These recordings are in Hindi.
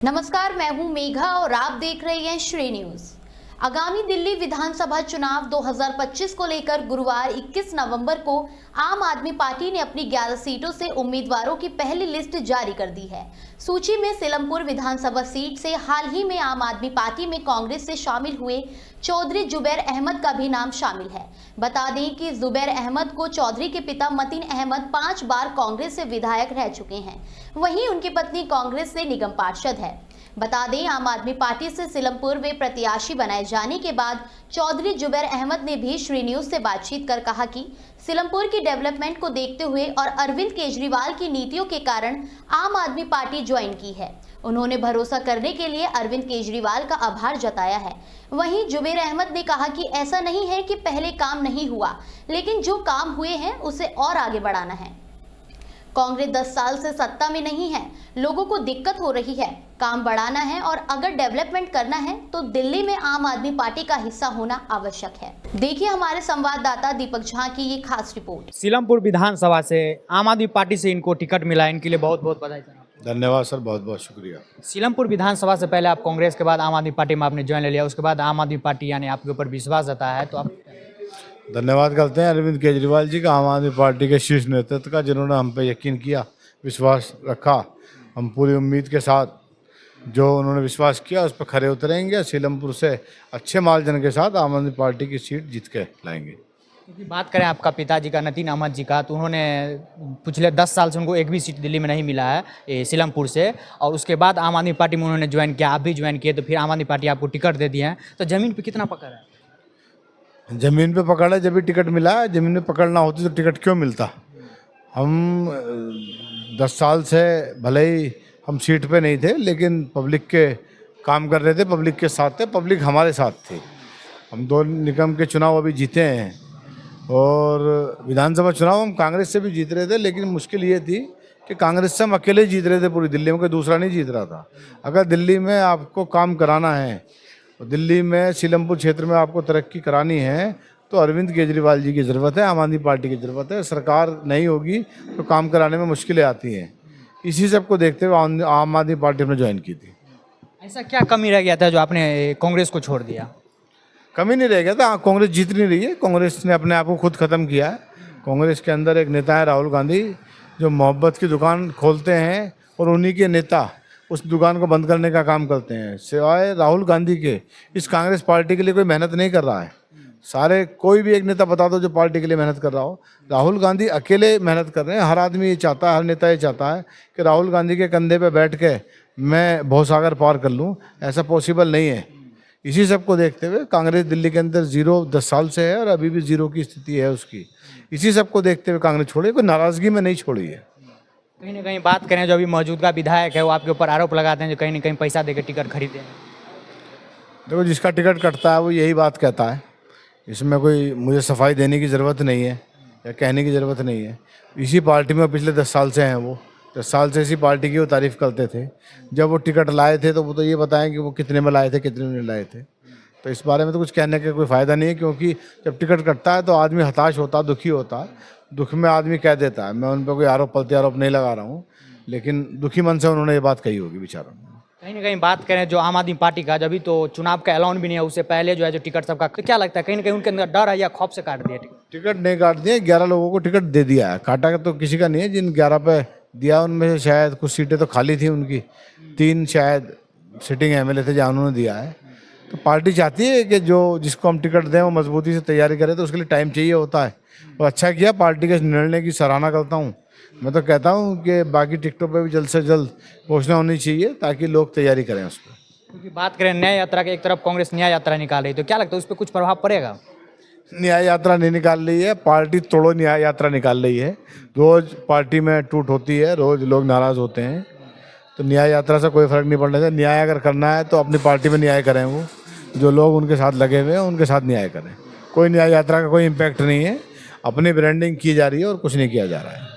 नमस्कार, मैं हूं मेघा और आप देख रहे हैं श्री न्यूज। आगामी दिल्ली विधानसभा चुनाव 2025 को लेकर गुरुवार 21 नवंबर को आम आदमी पार्टी ने अपनी 11 सीटों से उम्मीदवारों की पहली लिस्ट जारी कर दी है। सूची में सीलमपुर विधानसभा सीट से हाल ही में आम आदमी पार्टी में कांग्रेस से शामिल हुए चौधरी जुबैर अहमद का भी नाम शामिल है। बता दें कि जुबैर अहमद को चौधरी के पिता मतीन अहमद 5 बार कांग्रेस से विधायक रह चुके हैं। वहीं उनकी पत्नी कांग्रेस से निगम पार्षद है। बता दें, आम आदमी पार्टी से सीलमपुर में प्रत्याशी बनाए जाने के बाद चौधरी जुबैर अहमद ने भी श्री न्यूज से बातचीत कर कहा कि सीलमपुर की डेवलपमेंट को देखते हुए और अरविंद केजरीवाल की नीतियों के कारण आम आदमी पार्टी ज्वाइन की है। उन्होंने भरोसा करने के लिए अरविंद केजरीवाल का आभार जताया है। वहीं जुबैर अहमद ने कहा कि ऐसा नहीं है कि पहले काम नहीं हुआ, लेकिन जो काम हुए हैं उसे और आगे बढ़ाना है। कांग्रेस 10 साल से सत्ता में नहीं है, लोगों को दिक्कत हो रही है, काम बढ़ाना है और अगर डेवलपमेंट करना है तो दिल्ली में आम आदमी पार्टी का हिस्सा होना आवश्यक है। देखिए हमारे संवाददाता दीपक झा की ये खास रिपोर्ट। सीलमपुर विधानसभा से आम आदमी पार्टी से इनको टिकट मिला, इनके लिए बहुत बहुत बधाई सर। धन्यवाद सर, बहुत बहुत शुक्रिया। सीलमपुर विधानसभा से पहले आप कांग्रेस के बाद आम आदमी पार्टी में आपने ज्वाइन ले लिया, उसके बाद आम आदमी पार्टी यानी आपके ऊपर विश्वास जताया है, तो आप धन्यवाद करते हैं अरविंद केजरीवाल जी का, आम आदमी पार्टी के शीर्ष नेतृत्व का, जिन्होंने हम पे यकीन किया, विश्वास रखा। हम पूरी उम्मीद के साथ जो उन्होंने विश्वास किया उस पर खरे उतरेंगे। सीलमपुर से अच्छे मार्जिन के साथ आम आदमी पार्टी की सीट जीत के लाएंगे। क्योंकि बात करें आपका पिताजी का, मतीन अहमद जी का, तो उन्होंने पिछले 10 साल से उनको एक भी सीट दिल्ली में नहीं मिला है सीलमपुर से, और उसके बाद आम आदमी पार्टी में उन्होंने ज्वाइन किया, आप भी ज्वाइन किए, तो फिर आम आदमी पार्टी आपको टिकट दे दिए हैं, तो ज़मीन पर कितना पकड़ है? ज़मीन पे पकड़ है, जब भी टिकट मिला है। ज़मीन पे पकड़ना होती तो टिकट क्यों मिलता। हम 10 साल से भले ही हम सीट पे नहीं थे, लेकिन पब्लिक के काम कर रहे थे, पब्लिक के साथ थे, पब्लिक हमारे साथ थी। हम 2 निगम के चुनाव अभी जीते हैं और विधानसभा चुनाव हम कांग्रेस से भी जीत रहे थे, लेकिन मुश्किल ये थी कि कांग्रेस से हम अकेले जीत रहे थे पूरी दिल्ली में, कोई दूसरा नहीं जीत रहा था। अगर दिल्ली में आपको काम कराना है, दिल्ली में सीलमपुर क्षेत्र में आपको तरक्की करानी है, तो अरविंद केजरीवाल जी की ज़रूरत है, आम आदमी पार्टी की ज़रूरत है। सरकार नहीं होगी तो काम कराने में मुश्किलें आती हैं। इसी सब को देखते हुए आम आदमी पार्टी ने ज्वाइन की थी। ऐसा क्या कमी रह गया था जो आपने कांग्रेस को छोड़ दिया? कमी नहीं रह गया था, कांग्रेस जीत नहीं रही है, कांग्रेस ने अपने आप को खुद ख़त्म किया है। कांग्रेस के अंदर एक नेता है राहुल गांधी, जो मोहब्बत की दुकान खोलते हैं और उन्हीं के नेता उस दुकान को बंद करने का काम करते हैं। सिवाय राहुल गांधी के इस कांग्रेस पार्टी के लिए कोई मेहनत नहीं कर रहा है। सारे कोई भी एक नेता बता दो जो पार्टी के लिए मेहनत कर रहा हो। राहुल गांधी अकेले मेहनत कर रहे हैं। हर आदमी ये चाहता है, हर नेता ये चाहता है कि राहुल गांधी के कंधे पे बैठ के मैं भवसागर पार कर लूँ। ऐसा पॉसिबल नहीं है। इसी सब को देखते हुए कांग्रेस दिल्ली के अंदर 10 साल से है और अभी भी 0 की स्थिति है उसकी। इसी सब को देखते हुए कांग्रेस छोड़ी, कोई नाराज़गी में नहीं छोड़ी है। कहीं ना कहीं बात करें, जो अभी मौजूदा विधायक है वो आपके ऊपर आरोप लगाते हैं जो कहीं ना कहीं पैसा देकर टिकट खरीदे हैं। देखो, जिसका टिकट कटता है वो यही बात कहता है। इसमें कोई मुझे सफाई देने की ज़रूरत नहीं है या कहने की ज़रूरत नहीं है। इसी पार्टी में पिछले 10 साल से हैं वो। 10 साल से इसी पार्टी की वो तारीफ़ करते थे। जब वो टिकट लाए थे तो वो तो ये बताएं कि वो कितने में लाए थे, कितने में नहीं लाए थे। तो इस बारे में तो कुछ कहने का कोई फ़ायदा नहीं है, क्योंकि जब टिकट कटता है तो आदमी हताश होता है, दुखी होता है। दुख में आदमी कह देता है। मैं उन पर कोई आरोप प्रत्यारोप नहीं लगा रहा हूँ, लेकिन दुखी मन से उन्होंने ये बात कही होगी बेचारों ने। कहीं ना कहीं बात करें जो आम आदमी पार्टी का, जब भी तो चुनाव का ऐलान भी नहीं है, उससे पहले जो है जो टिकट सबका, तो क्या लगता है कहीं ना कहीं उनके अंदर डर है या खौफ से काट दिया टिकट? टिकट नहीं काट दिए, 11 लोगों को टिकट दे दिया है। काटा तो किसी का नहीं है। जिन 11 पे दिया उनमें से शायद कुछ सीटें तो खाली थी उनकी। 3 शायद सिटिंग MLA थे जहाँ उन्होंने दिया है। तो पार्टी चाहती है कि जो जिसको हम टिकट दें वो मजबूती से तैयारी करे, तो उसके लिए टाइम चाहिए होता है। और अच्छा किया, पार्टी के निर्णय की सराहना करता हूँ। मैं तो कहता हूँ कि बाकी टिकटों पे भी जल्द से जल्द घोषणा होनी चाहिए ताकि लोग तैयारी करें उस पर। क्योंकि बात करें न्याय यात्रा की, एक तरफ कांग्रेस न्याय यात्रा निकाल रही, तो क्या लगता है उस पर कुछ प्रभाव पड़ेगा? न्याय यात्रा नहीं निकाल रही है, पार्टी तोड़ो न्याय यात्रा निकाल रही है। रोज़ पार्टी में टूट होती है, रोज़ लोग नाराज़ होते हैं। तो न्याय यात्रा से कोई फ़र्क नहीं पड़ना चाहिए। न्याय अगर करना है तो अपनी पार्टी में न्याय करें, वो जो लोग उनके साथ लगे हुए हैं उनके साथ न्याय करें। कोई न्याय यात्रा का कोई इम्पैक्ट नहीं है। अपनी ब्रांडिंग की जा रही है और कुछ नहीं किया जा रहा है।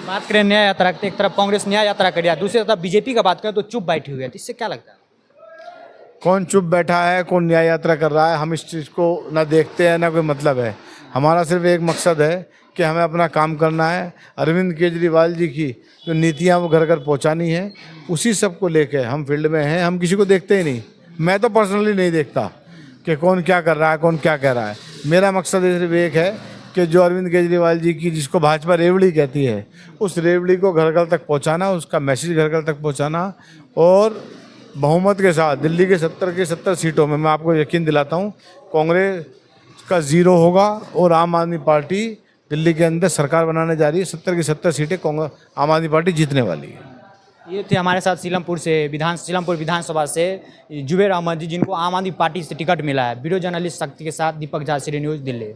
बात करें न्याय यात्रा की, एक तरफ कांग्रेस न्याय यात्रा कर रही है, दूसरी तरफ बीजेपी का बात करें तो चुप बैठी हुई है, तो इससे क्या लगता है? कौन चुप बैठा है, कौन न्याय यात्रा कर रहा है, हम इस चीज़ को ना देखते हैं ना कोई मतलब है। हमारा सिर्फ एक मकसद है कि हमें अपना काम करना है। अरविंद केजरीवाल जी की जो नीतियाँ वो घर घर पहुँचानी है, उसी सब को लेके हम फील्ड में हैं। हम किसी को देखते ही नहीं, मैं तो पर्सनली नहीं देखता कि कौन क्या कर रहा है, कौन क्या कह रहा है। मेरा मकसद सिर्फ एक है कि जो अरविंद केजरीवाल जी की, जिसको भाजपा रेवड़ी कहती है, उस रेवड़ी को घर घर तक पहुंचाना, उसका मैसेज घर घर तक पहुंचाना। और बहुमत के साथ दिल्ली के 70 के 70 सीटों में मैं आपको यकीन दिलाता हूं कांग्रेस का 0 होगा और आम आदमी पार्टी दिल्ली के अंदर सरकार बनाने जा रही है। 70 की 70 सीटें कांग्रेस आम आदमी पार्टी जीतने वाली है। ये थे हमारे साथ सीलमपुर विधानसभा से जुबेर अहमद जी, जिनको आम आदमी पार्टी से टिकट मिला है। वीडियो जर्नलिस्ट शक्ति के साथ दीपक झा, श्री न्यूज़, दिल्ली।